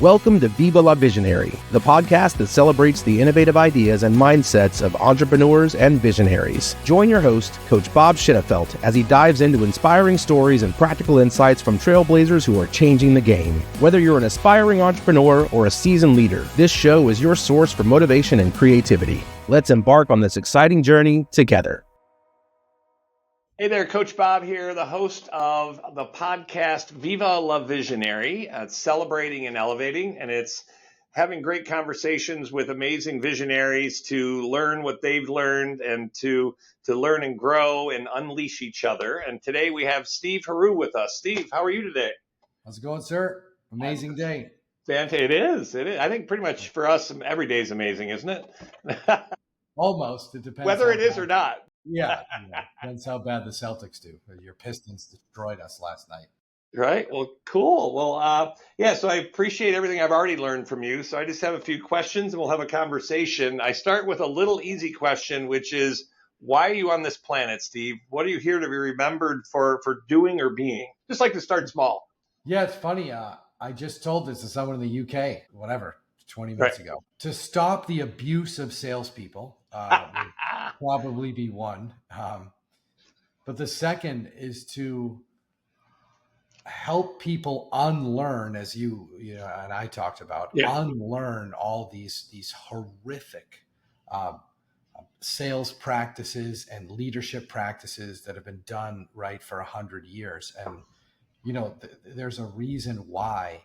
Welcome to Viva la Visionary, the podcast that celebrates the innovative ideas and mindsets of entrepreneurs and visionaries. Join your host, Coach Bob Schittefeld, as he dives into inspiring stories and practical insights from trailblazers who are changing the game. Whether you're an aspiring entrepreneur or a seasoned leader, this show is your source for motivation and creativity. Let's embark on this exciting journey together. Hey there, Coach Bob here, the host of the podcast Viva la Visionary. It's celebrating and elevating, and it's having great conversations with amazing visionaries to learn what they've learned and to learn and grow and unleash each other. And today we have Steve Heroux with us. Steve, how are you today? How's it going, sir? Amazing day. It is. I think pretty much for us, every day is amazing, isn't it? Almost. It depends. Whether it is or not. Yeah. Depends how bad the Celtics do. Your Pistons destroyed us last night. Right. Well, cool. Well, so I appreciate everything I've already learned from you. So I just have a few questions and we'll have a conversation. I start with a little easy question, which is, why are you on this planet, Steve? What are you here to be remembered for doing or being? Just like to start small. Yeah, it's funny. I just told this to someone in the UK, 20 minutes ago. To stop the abuse of salespeople would probably be one. But the second is to help people unlearn, as you and I talked about, unlearn all these horrific sales practices and leadership practices that have been done right for 100 years. And, there's a reason why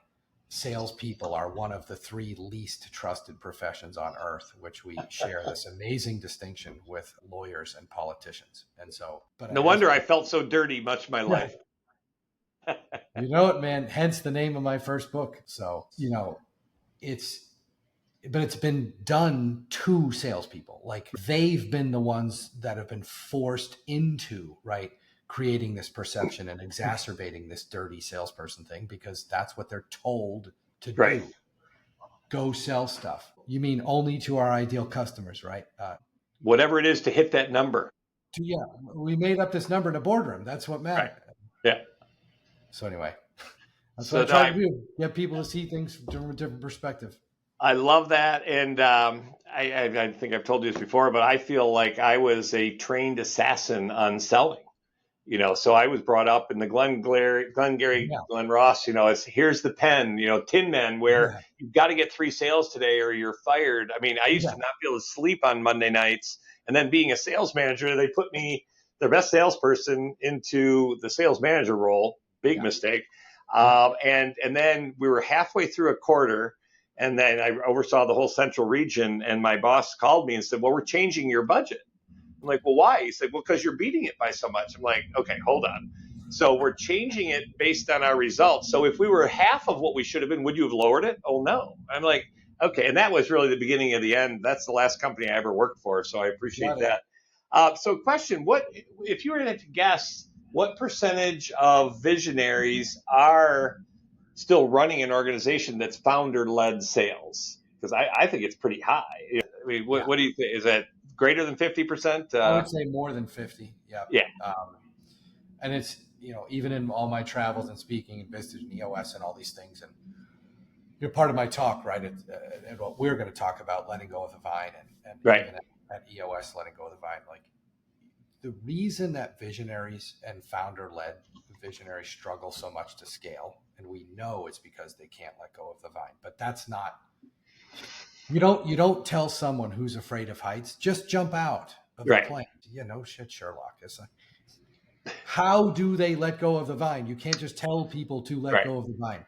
salespeople are one of the 3 least trusted professions on earth, which we share this amazing distinction with lawyers and politicians. And so, but no wonder I felt so dirty much of my life. You know it, man. Hence the name of my first book. So, it's been done to salespeople. Like, they've been the ones that have been forced into, creating this perception and exacerbating this dirty salesperson thing, because that's what they're told to do. Go sell stuff. You mean only to our ideal customers, right? Whatever it is to hit that number. We made up this number in a boardroom. That's what mattered. Right. Yeah. So anyway, that's what I try to do. Get people to see things from a different perspective. I love that. And I think I've told you this before, but I feel like I was a trained assassin on selling. So I was brought up in the Glengarry, Glen Ross, it's here's the pen, Tin Men, where you've got to get 3 sales today or you're fired. I mean, I used to not be able to sleep on Monday nights. And then being a sales manager, they put me, the best salesperson, into the sales manager role. Big mistake. And then we were halfway through a quarter, and then I oversaw the whole central region, and my boss called me and said, well, we're changing your budget. I'm like, well, why? He said, well, because you're beating it by so much. I'm like, okay, hold on. So we're changing it based on our results. So if we were half of what we should have been, would you have lowered it? Oh, no. I'm like, okay. And that was really the beginning of the end. That's the last company I ever worked for. So I appreciate that. So question, what, if you were to guess, what percentage of visionaries are still running an organization that's founder-led sales? Because I think it's pretty high. I mean, what do you think? Is that greater than 50%? I would say more than 50. Yeah. And it's, even in all my travels and speaking and business and EOS and all these things, and you're part of my talk, right? And what we're going to talk about, letting go of the vine, and even at EOS, letting go of the vine. Like, the reason that visionaries and founder-led visionaries struggle so much to scale, and we know it's because they can't let go of the vine. But that's not. You don't tell someone who's afraid of heights, just jump out of the plane. No shit, Sherlock. It's like, how do they let go of the vine? You can't just tell people to let go of the vine.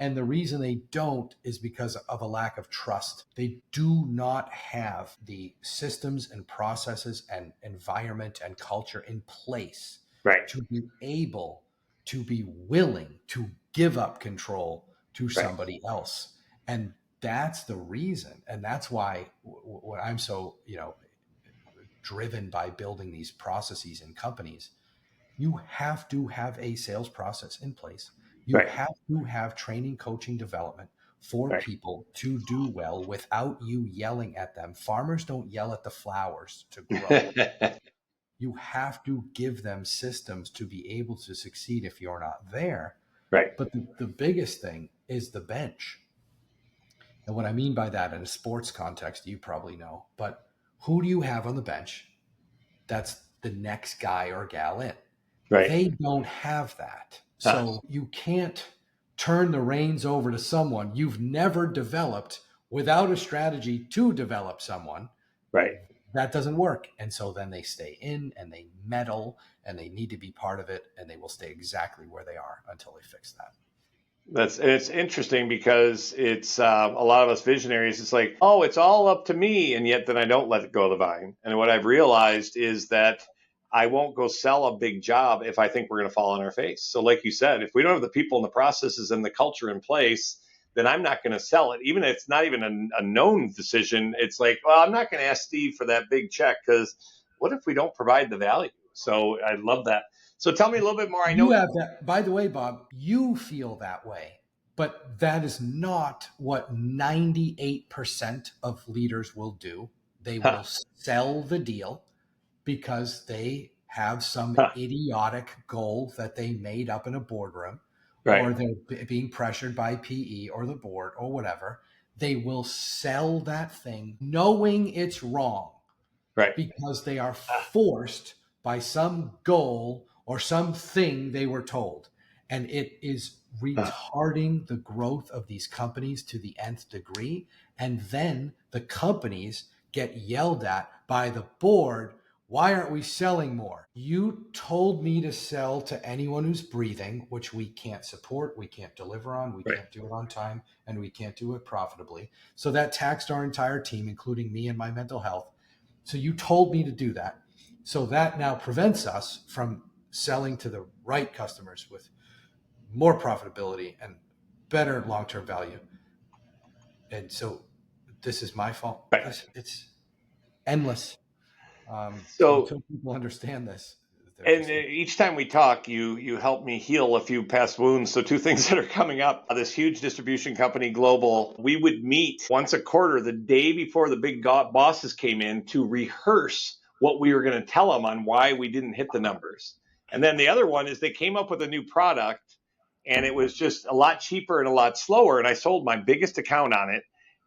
And the reason they don't is because of a lack of trust. They do not have the systems and processes and environment and culture in place to be able to be willing to give up control to somebody else. And that's the reason. And that's why when I'm so, driven by building these processes in companies, you have to have a sales process in place. You have to have training, coaching, development for people to do well without you yelling at them. Farmers don't yell at the flowers to grow. You have to give them systems to be able to succeed if you're not there. But the biggest thing is the bench. And what I mean by that in a sports context, you probably know, but who do you have on the bench that's the next guy or gal in? Right. They don't have that. So you can't turn the reins over to someone you've never developed without a strategy to develop someone. Right. That doesn't work. And so then they stay in and they meddle and they need to be part of it, and they will stay exactly where they are until they fix that. It's interesting because it's a lot of us visionaries. It's like, oh, it's all up to me, and yet then I don't let it go of the vine. And what I've realized is that I won't go sell a big job if I think we're going to fall on our face. So, like you said, if we don't have the people and the processes and the culture in place, then I'm not going to sell it. Even if it's not even a known decision, it's like, well, I'm not going to ask Steve for that big check because what if we don't provide the value? So I love that. So tell me a little bit more. I know you have that. By the way, Bob, you feel that way, but that is not what 98% of leaders will do. They will sell the deal because they have some idiotic goal that they made up in a boardroom, right. or they're being pressured by PE or the board or whatever. They will sell that thing knowing it's wrong, right, because they are forced by some goal or something they were told. And it is retarding the growth of these companies to the nth degree. And then the companies get yelled at by the board. Why aren't we selling more? You told me to sell to anyone who's breathing, which we can't support, we can't deliver on, we can't do it on time, and we can't do it profitably. So that taxed our entire team, including me and my mental health. So you told me to do that. So that now prevents us from selling to the right customers with more profitability and better long-term value. And so this is my fault. Right. It's endless. So until people understand this. And each time we talk, you help me heal a few past wounds. So two things that are coming up. This huge distribution company, global, we would meet once a quarter the day before the big bosses came in to rehearse what we were going to tell them on why we didn't hit the numbers. And then the other one is they came up with a new product, and it was just a lot cheaper and a lot slower. And I sold my biggest account on it.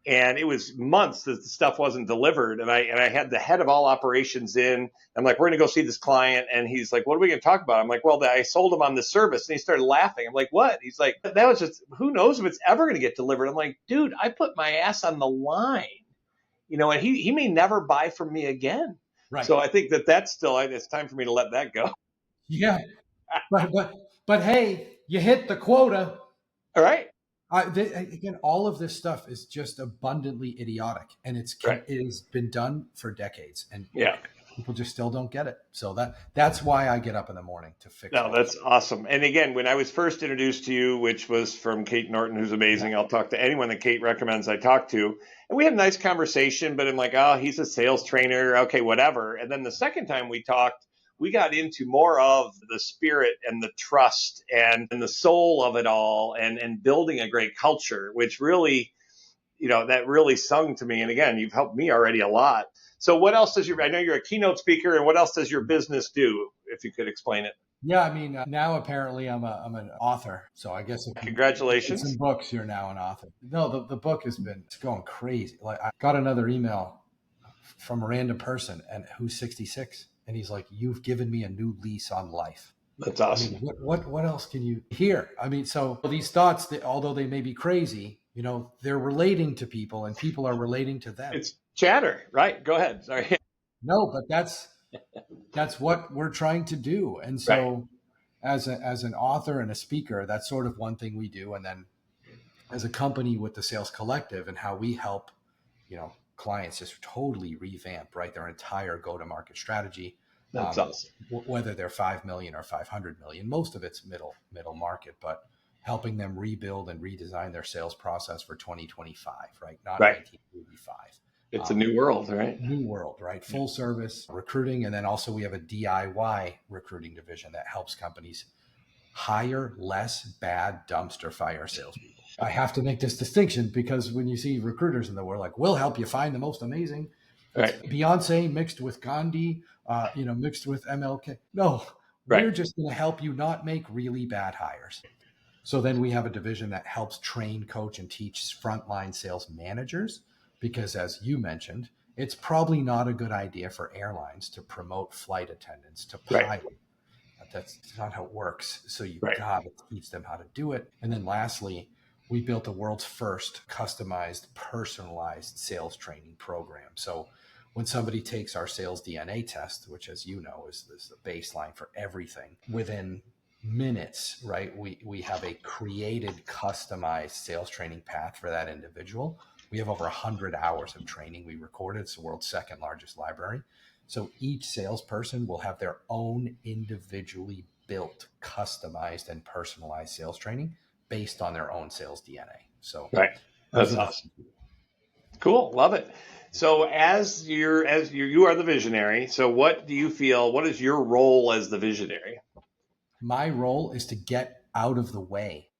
And it was months that the stuff wasn't delivered. And I had the head of all operations in. I'm like, we're going to go see this client. And he's like, what are we going to talk about? I'm like, well, I sold him on this service. And he started laughing. I'm like, what? He's like, that was just, who knows if it's ever going to get delivered. I'm like, dude, I put my ass on the line, and he may never buy from me again. Right. So I think that's still, it's time for me to let that go. Yeah. But hey, you hit the quota. All right. Again, all of this stuff is just abundantly idiotic, and it has been done for decades, and people just still don't get it. So that's why I get up in the morning to fix it. No, that's awesome. And again, when I was first introduced to you, which was from Kate Norton, who's amazing, I'll talk to anyone that Kate recommends I talk to, and we had a nice conversation, but I'm like, oh, he's a sales trainer. Okay, whatever. And then the second time we talked, we got into more of the spirit and the trust and the soul of it all, and building a great culture, which really, that really sung to me. And again, you've helped me already a lot. So what else does I know you're a keynote speaker, and what else does your business do, if you could explain it? Yeah, I mean, now apparently I'm an author. So I guess congratulations. Some books, you're now an author. No, the book it's going crazy. Like, I got another email from a random person who's 66. And he's like, you've given me a new lease on life. That's awesome. I mean, what else can you hear? I mean, so these thoughts, although they may be crazy, they're relating to people, and people are relating to them. It's chatter, right? Go ahead. Sorry. No, but that's what we're trying to do. And so as an author and a speaker, that's sort of one thing we do. And then as a company with the Sales Collective and how we help, clients just totally revamp, their entire go-to-market strategy. That's awesome. Whether they're 5 million or 500 million, most of it's middle market, but helping them rebuild and redesign their sales process for 2025, right? Not 1985. It's a new world, right? New world, right? Full service recruiting. And then also we have a DIY recruiting division that helps companies hire less bad dumpster fire salespeople. I have to make this distinction because when you see recruiters in the world, like, we'll help you find the most amazing, Beyonce mixed with Gandhi, mixed with MLK. No, we're just going to help you not make really bad hires. So then we have a division that helps train, coach, and teach frontline sales managers, because as you mentioned, it's probably not a good idea for airlines to promote flight attendants to Right. pilot. That's not how it works. So you Right. got to teach them how to do it. And then lastly, we built the world's first customized, personalized sales training program. So when somebody takes our sales DNA test, which, as you know, is the baseline for everything, within minutes, right, we have a created, customized sales training path for that individual. We have over 100 hours of training we recorded. It's the world's second largest library. So each salesperson will have their own individually built, customized, and personalized sales training based on their own sales DNA. So Right. That's awesome. Cool. Love it. So you are the visionary. So what do you feel, what is your role as the visionary? My role is to get out of the way.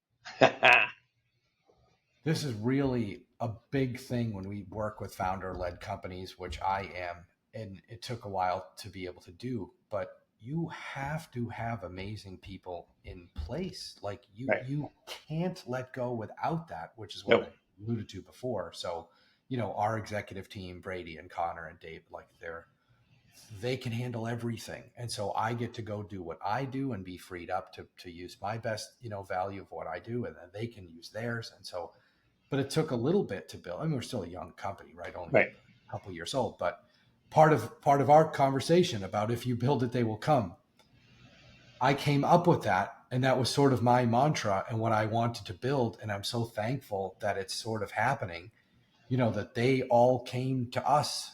This is really a big thing when we work with founder-led companies, which I am, and it took a while to be able to do, but you have to have amazing people in place. Like you can't let go without that, which is what I alluded to before. So, our executive team, Brady and Connor and Dave, like they can handle everything. And so I get to go do what I do and be freed up to use my best, value of what I do. And then they can use theirs. And so, but it took a little bit to build. I mean, we're still a young company, right? Only a couple of years old, but part of our conversation about if you build it, they will come. I came up with that. And that was sort of my mantra and what I wanted to build. And I'm so thankful that it's sort of happening, that they all came to us.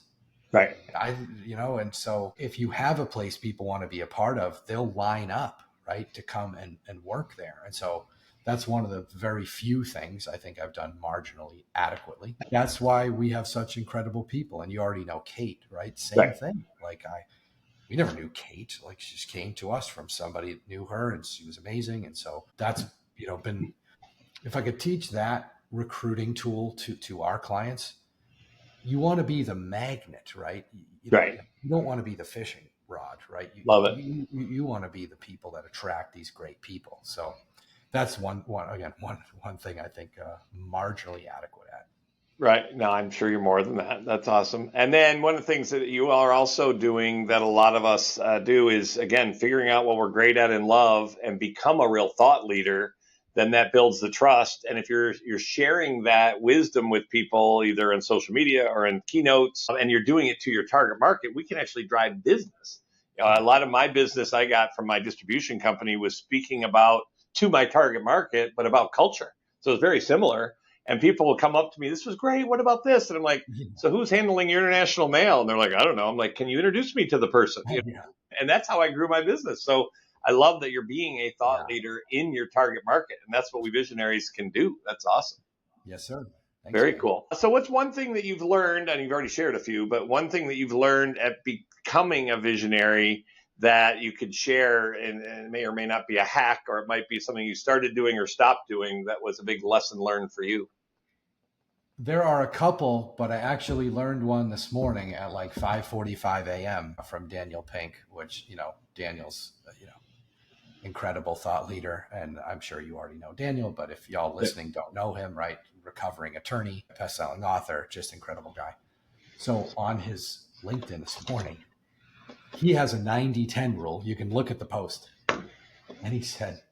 Right. And so if you have a place people want to be a part of, they'll line up, right, to come and work there. And so that's one of the very few things I think I've done marginally adequately. That's why we have such incredible people. And you already know Kate, right? Same thing. Like we never knew Kate. Like she just came to us from somebody that knew her and she was amazing. And so that's, been, if I could teach that recruiting tool to our clients, you want to be the magnet, right? You don't want to be the fishing rod, right? Love it. You want to be the people that attract these great people. So that's one thing I think marginally adequate at. Right. No, I'm sure you're more than that. That's awesome. And then one of the things that you are also doing that a lot of us do is, again, figuring out what we're great at and love and become a real thought leader. Then that builds the trust. And if you're sharing that wisdom with people, either on social media or in keynotes, and you're doing it to your target market, we can actually drive business. A lot of my business I got from my distribution company was speaking about to my target market, but about culture. So it's very similar. And people will come up to me, this was great. What about this? And I'm like, so who's handling your international mail? And they're like, I don't know. I'm like, can you introduce me to the person? And that's how I grew my business. So I love that you're being a thought leader in your target market. And that's what we visionaries can do. That's awesome. Yes, sir. Thanks, Very cool. So what's one thing that you've learned, and you've already shared a few, but one thing that you've learned at becoming a visionary that you could share, and it may or may not be a hack, or it might be something you started doing or stopped doing that was a big lesson learned for you? There are a couple, but I actually learned one this morning at like 5:45 a.m. from Daniel Pink, which, Daniel's, incredible thought leader. And I'm sure you already know Daniel, but if y'all listening don't know him, right? Recovering attorney, best-selling author, just incredible guy. So on his LinkedIn this morning, he has a 90-10 rule. You can look at the post. And he said,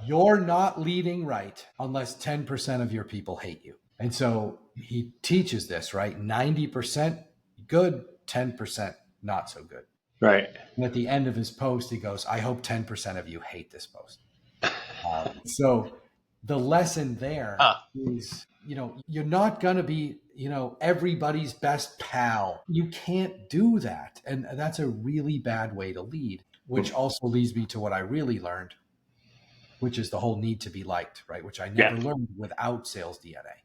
you're not leading right unless 10% of your people hate you. And so he teaches this, right? 90% good, 10% not so good. Right. And at the end of his post, he goes, I hope 10% of you hate this post. So the lesson there is, you're not going to be, everybody's best pal. You can't do that. And that's a really bad way to lead, which also leads me to what I really learned, which is the whole need to be liked, right? Which I never learned without sales DNA.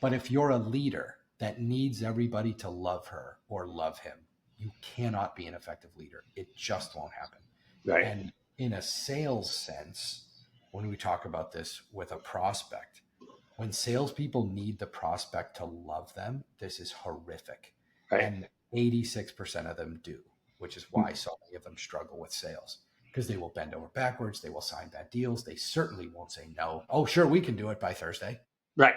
But if you're a leader that needs everybody to love her or love him, you cannot be an effective leader. It just won't happen. Right. And in a sales sense, when we talk about this with a prospect, when salespeople need the prospect to love them, this is horrific. Right. And 86% of them do, which is why so many of them struggle with sales. because they will bend over backwards. They will sign bad deals. They certainly won't say no. Oh, sure, we can do it by Thursday. Right.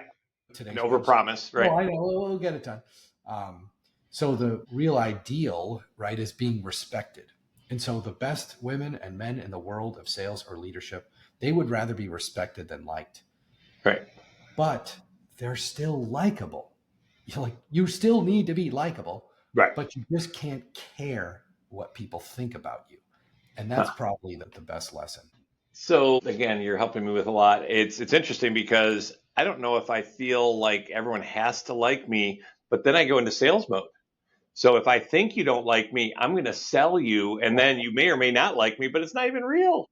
Today's Overpromise. Right. Oh, I know. We'll get it done. So the real ideal, right, is being respected. And so the best women and men in the world of sales or leadership, they would rather be respected than liked. Right. But they're still likable. You still need to be likable, Right. but you just can't care what people think about you. And that's probably the best lesson. So again, you're helping me with a lot. It's interesting because I don't know if I feel like everyone has to like me, but then I go into sales mode. So if I think you don't like me, I'm going to sell you, and then you may or may not like me, but it's not even real.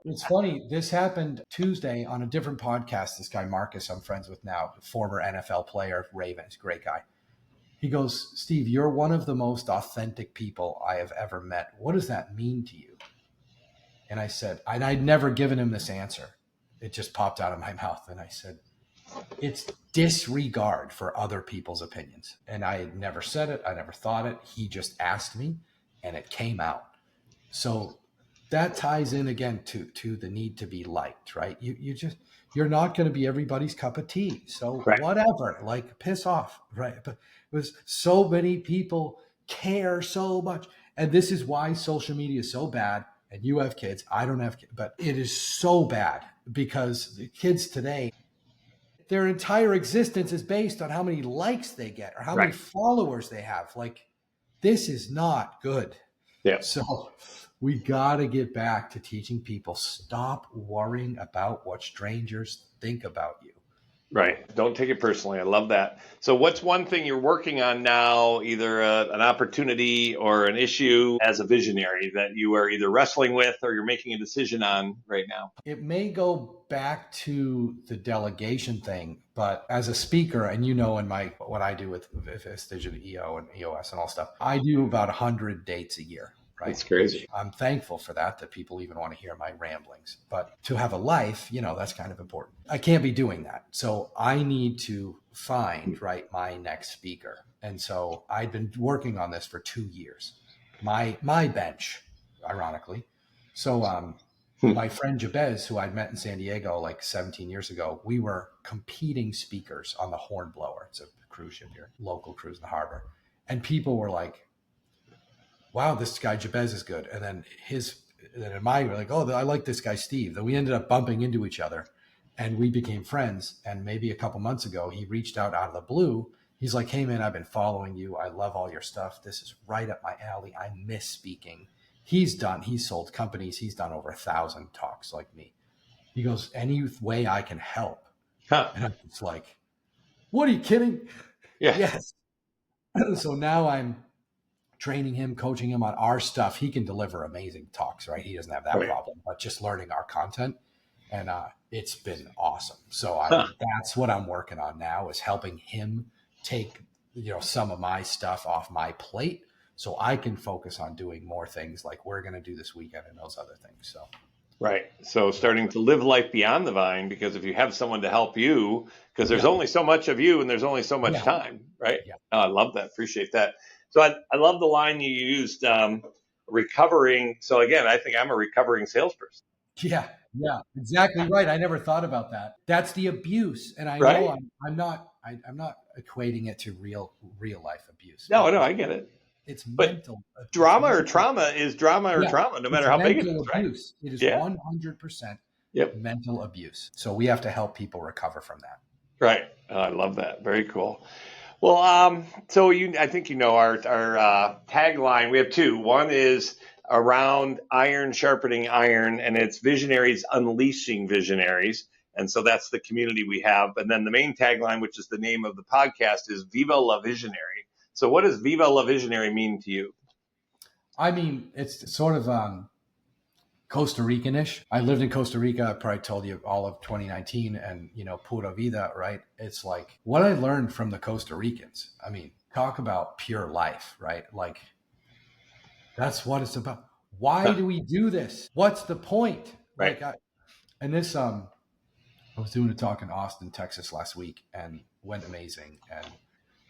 It's funny. This happened Tuesday on a different podcast. This guy, Marcus, I'm friends with now, former NFL player, Ravens, great guy. He goes, Steve, you're one of the most authentic people I have ever met. What does that mean to you? And I said, and I'd never given him this answer. It just popped out of my mouth. And I said, it's disregard for other people's opinions. And I had never said it. I never thought it. He just asked me and it came out. So that ties in again to the need to be liked, right? You're not going to be everybody's cup of tea. So whatever, like piss off, right? But it was so many people care so much. And this is why social media is so bad. And you have kids. I don't have kids, but it is so bad because the kids today, their entire existence is based on how many likes they get or how many followers they have. Like, this is not good. Yeah. So we got to get back to teaching people, stop worrying about what strangers think about you. Right. Don't take it personally. I love that. So what's one thing you're working on now, either an opportunity or an issue as a visionary that you are either wrestling with or you're making a decision on right now? It may go back to the delegation thing, but as a speaker, and in what I do with Vestige and EO and EOS and all stuff, I do about 100 dates a year. Right? That's crazy. I'm thankful for that people even want to hear my ramblings. But to have a life, that's kind of important. I can't be doing that. So I need to find, my next speaker. And so I'd been working on this for 2 years. My bench, ironically. So my friend Jabez, who I'd met in San Diego like 17 years ago, we were competing speakers on the Hornblower. It's a cruise ship here, local cruise in the harbor. And people were like, wow, this guy Jabez is good. And then in my, we're like, oh, I like this guy Steve. Then we ended up bumping into each other and we became friends. And maybe a couple months ago, he reached out of the blue. He's like, hey man, I've been following you. I love all your stuff. This is right up my alley. I miss speaking. He's sold companies. He's done over 1,000 talks like me. He goes, any way I can help. Huh. And I'm just like, what, are you kidding? Yeah. Yes. So now I'm training him, coaching him on our stuff. He can deliver amazing talks, right? He doesn't have that problem, but just learning our content. And it's been awesome. So that's what I'm working on now, is helping him take, some of my stuff off my plate so I can focus on doing more things like we're going to do this weekend and those other things. So. Right. So starting to live life beyond the vine, because if you have someone to help you, because there's only so much of you and there's only so much time, right? Yeah. Oh, I love that. Appreciate that. So I love the line you used, recovering. So again, I think I'm a recovering salesperson. Yeah, exactly right. I never thought about that. That's the abuse. And I know I'm not equating it to real life abuse. No, I get it. It's mental. Drama or trauma is drama or trauma, no matter how big it is, abuse. Right? It is 100% mental abuse. So we have to help people recover from that. Right. Oh, I love that. Very cool. Well, so I think our tagline. We have two. One is around iron sharpening iron, and it's Visionaries unleashing visionaries. And so that's the community we have. And then the main tagline, which is the name of the podcast, is Viva la Visionary. So what does Viva la Visionary mean to you? I mean, it's sort of Costa Rican-ish. I lived in Costa Rica. I probably told you all of 2019 and, pura vida, right? It's like what I learned from the Costa Ricans. I mean, talk about pure life, right? Like that's what it's about. Why do we do this? What's the point? Right. Like I was doing a talk in Austin, Texas last week and went amazing. And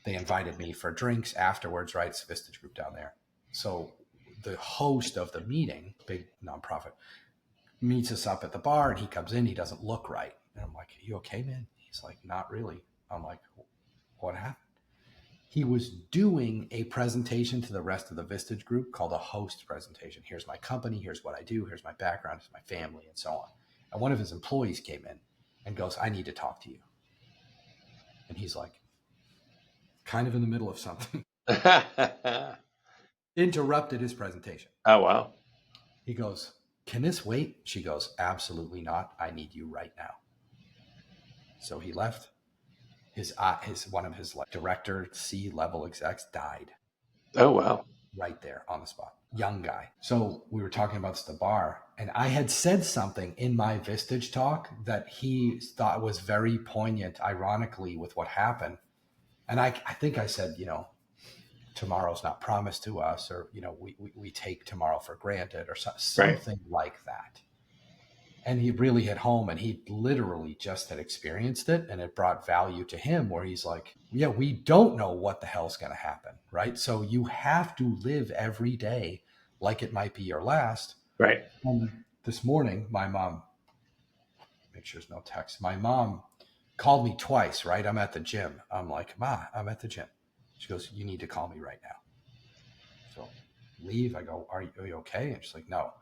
they invited me for drinks afterwards, right? It's a Vistage group down there. So the host of the meeting, big nonprofit, meets us up at the bar, and he comes in, he doesn't look right. And I'm like, "Are you okay, man?" He's like, "Not really." I'm like, "What happened?" He was doing a presentation to the rest of the Vistage group called a host presentation. Here's my company, here's what I do, here's my background, here's my family, and so on. And one of his employees came in and goes, "I need to talk to you." And he's like, kind of in the middle of something, interrupted his presentation. Oh, wow. He goes, "Can this wait?" She goes, "Absolutely not. I need you right now." So he left. His one of his director C-level execs died Oh, wow. right there on the spot. Young guy. So we were talking about this at the bar, and I had said something in my Vistage talk that he thought was very poignant, ironically, with what happened. And I think I said, tomorrow's not promised to us, or, we take tomorrow for granted, or something like that. And he really hit home, and he literally just had experienced it, and it brought value to him, where he's like, yeah, we don't know what the hell's going to happen, right? So you have to live every day like it might be your last. Right. This morning, my mom, make sure there's no text. My mom called me twice, right? I'm at the gym. I'm like, "Ma, I'm at the gym." She goes, "You need to call me right now." So leave. I go, are you okay? And she's like, "No,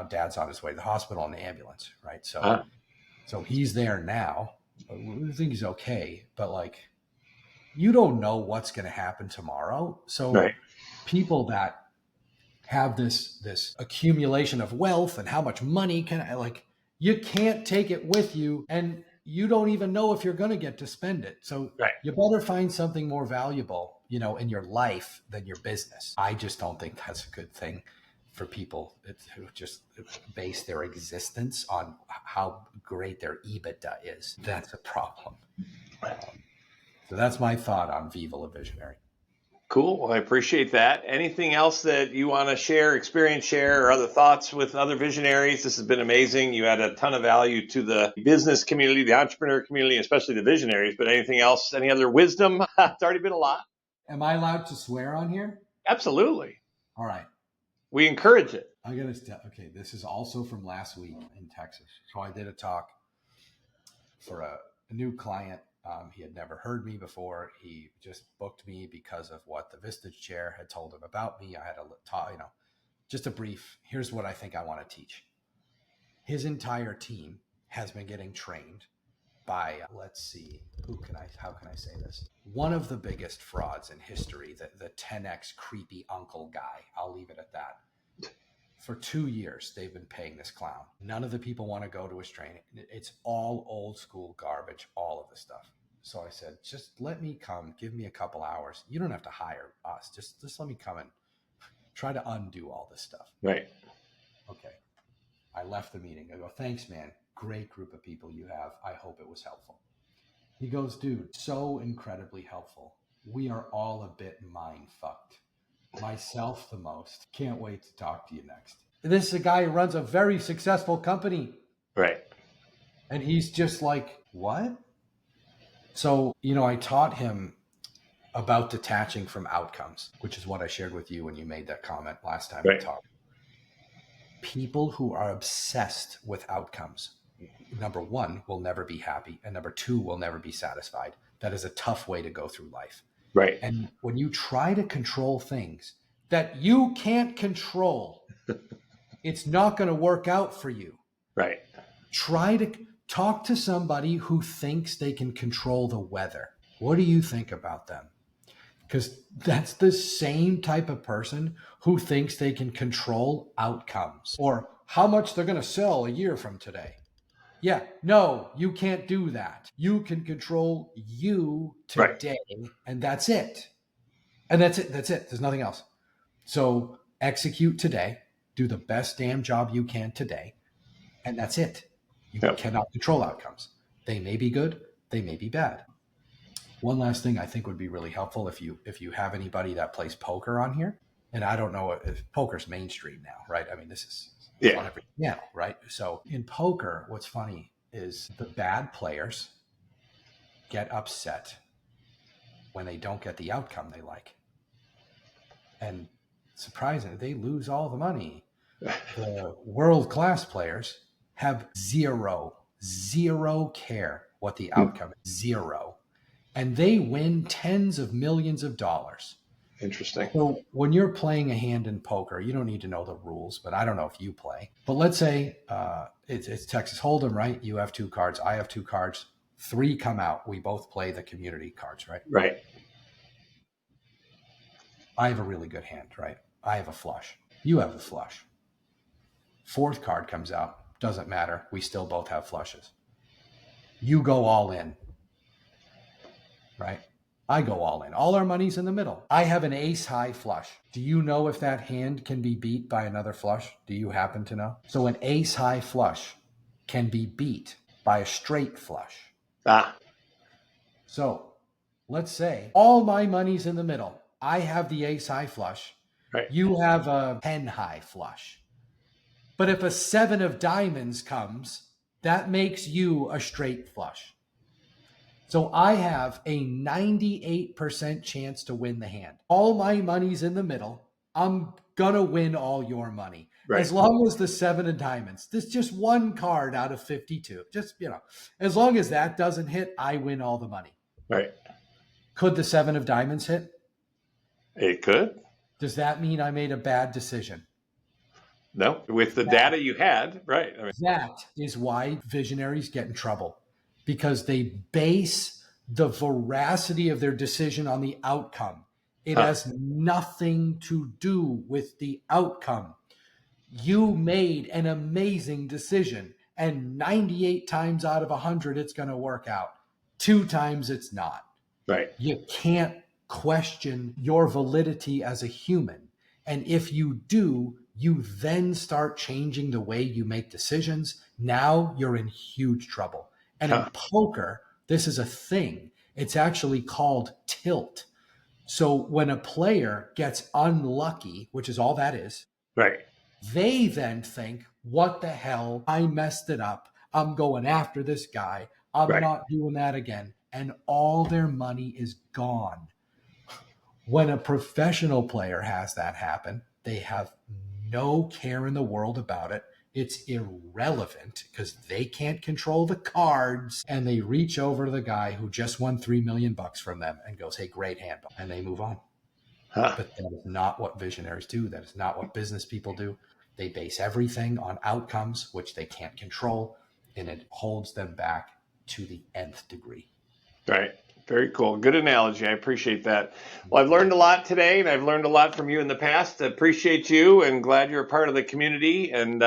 Dad's on his way to the hospital in the ambulance." Right. So, so he's there now. We think he's okay, but like, you don't know what's going to happen tomorrow. So people that have this accumulation of wealth and how much money you can't take it with you, and you don't even know if you're going to get to spend it. So you better find something more valuable, in your life than your business. I just don't think that's a good thing for people who just base their existence on how great their EBITDA is. That's a problem. So that's my thought on Viva la Visionary. Cool. Well, I appreciate that. Anything else that you want to share, experience, share, or other thoughts with other visionaries? This has been amazing. You add a ton of value to the business community, the entrepreneur community, especially the visionaries. But anything else, any other wisdom? It's already been a lot. Am I allowed to swear on here? Absolutely. All right. We encourage it. I got to okay, this is also from last week in Texas. So I did a talk for a new client. He had never heard me before. He just booked me because of what the Vistage chair had told him about me. I had a talk, just a brief, here's what I think I want to teach. His entire team has been getting trained by, let's see, how can I say this? One of the biggest frauds in history, the 10X creepy uncle guy. I'll leave it at that. For 2 years, they've been paying this clown. None of the people want to go to his training. It's all old school garbage, all of the stuff. So I said, just let me come, give me a couple hours. You don't have to hire us. Just let me come and try to undo all this stuff. Right. Okay. I left the meeting. I go, "Thanks, man. Great group of people you have. I hope it was helpful." He goes, "Dude, so incredibly helpful. We are all a bit mind fucked. Myself the most. Can't wait to talk to you next." This is a guy who runs a very successful company. Right. And he's just like, "What?" So, I taught him about detaching from outcomes, which is what I shared with you when you made that comment last time we talked. People who are obsessed with outcomes, number one, will never be happy. And number two, will never be satisfied. That is a tough way to go through life. Right. And when you try to control things that you can't control, it's not going to work out for you. Right. Try to talk to somebody who thinks they can control the weather. What do you think about them? Because that's the same type of person who thinks they can control outcomes or how much they're going to sell a year from today. Yeah, no, you can't do that. You can control you today, and that's it. And that's it. That's it. There's nothing else. So execute today. Do the best damn job you can today. And that's it. You cannot control outcomes. They may be good. They may be bad. One last thing I think would be really helpful if you have anybody that plays poker on here. And I don't know if poker's mainstream now, right? I mean, this is on every channel, right? So in poker, what's funny is the bad players get upset when they don't get the outcome they like. And surprising, they lose all the money. The world-class players have zero care what the outcome is, zero. And they win tens of millions of dollars. Interesting. So when you're playing a hand in poker, you don't need to know the rules, but I don't know if you play. But let's say it's Texas Hold'em, right? You have 2 cards, I have 2 cards, 3 come out. We both play the community cards, right? Right. I have a really good hand, right? I have a flush. You have a flush. 4th card comes out. Doesn't matter. We still both have flushes. You go all in, right? I go all in. All our money's in the middle. I have an ace high flush. Do you know if that hand can be beat by another flush? Do you happen to know? So an ace high flush can be beat by a straight flush. So let's say all my money's in the middle. I have the ace high flush. Right. You have a 10 high flush. But if a 7 of diamonds comes, that makes you a straight flush. So I have a 98% chance to win the hand. All my money's in the middle. I'm going to win all your money. Right. As long as the 7 of diamonds, there's just 1 card out of 52. Just, as long as that doesn't hit, I win all the money. Right. Could the 7 of diamonds hit? It could. Does that mean I made a bad decision? No, with the data you had, right. That is why visionaries get in trouble, because they base the veracity of their decision on the outcome. It has nothing to do with the outcome. You made an amazing decision, and 98 times out of 100, it's going to work out. 2 times it's not. Right. You can't question your validity as a human. And if you do, you then start changing the way you make decisions. Now you're in huge trouble. And in poker, this is a thing. It's actually called tilt. So when a player gets unlucky, which is all that is, right, they then think, what the hell? I messed it up. I'm going after this guy. I'm not doing that again. And all their money is gone. When a professional player has that happen, they have no care in the world about it. It's irrelevant because they can't control the cards, and they reach over to the guy who just won $3 million from them and goes, hey, great hand, and they move on. But that is not what visionaries do. That is not what business people do. They base everything on outcomes, which they can't control, and it holds them back to the nth degree. Right. Very cool. Good analogy. I appreciate that. Well, I've learned a lot today, and I've learned a lot from you in the past. I appreciate you and glad you're a part of the community. And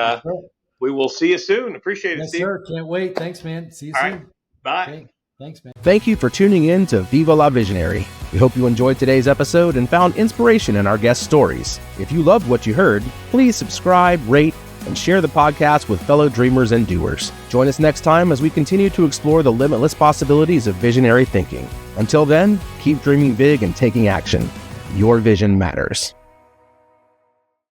we will see you soon. Appreciate it, Steve. Yes, sir. Can't wait. Thanks, man. See you soon. Right. Bye. Okay. Thanks, man. Thank you for tuning in to Viva la Visionary. We hope you enjoyed today's episode and found inspiration in our guest stories. If you loved what you heard, please subscribe, rate, and share the podcast with fellow dreamers and doers. Join us next time as we continue to explore the limitless possibilities of visionary thinking. Until then, keep dreaming big and taking action. Your vision matters.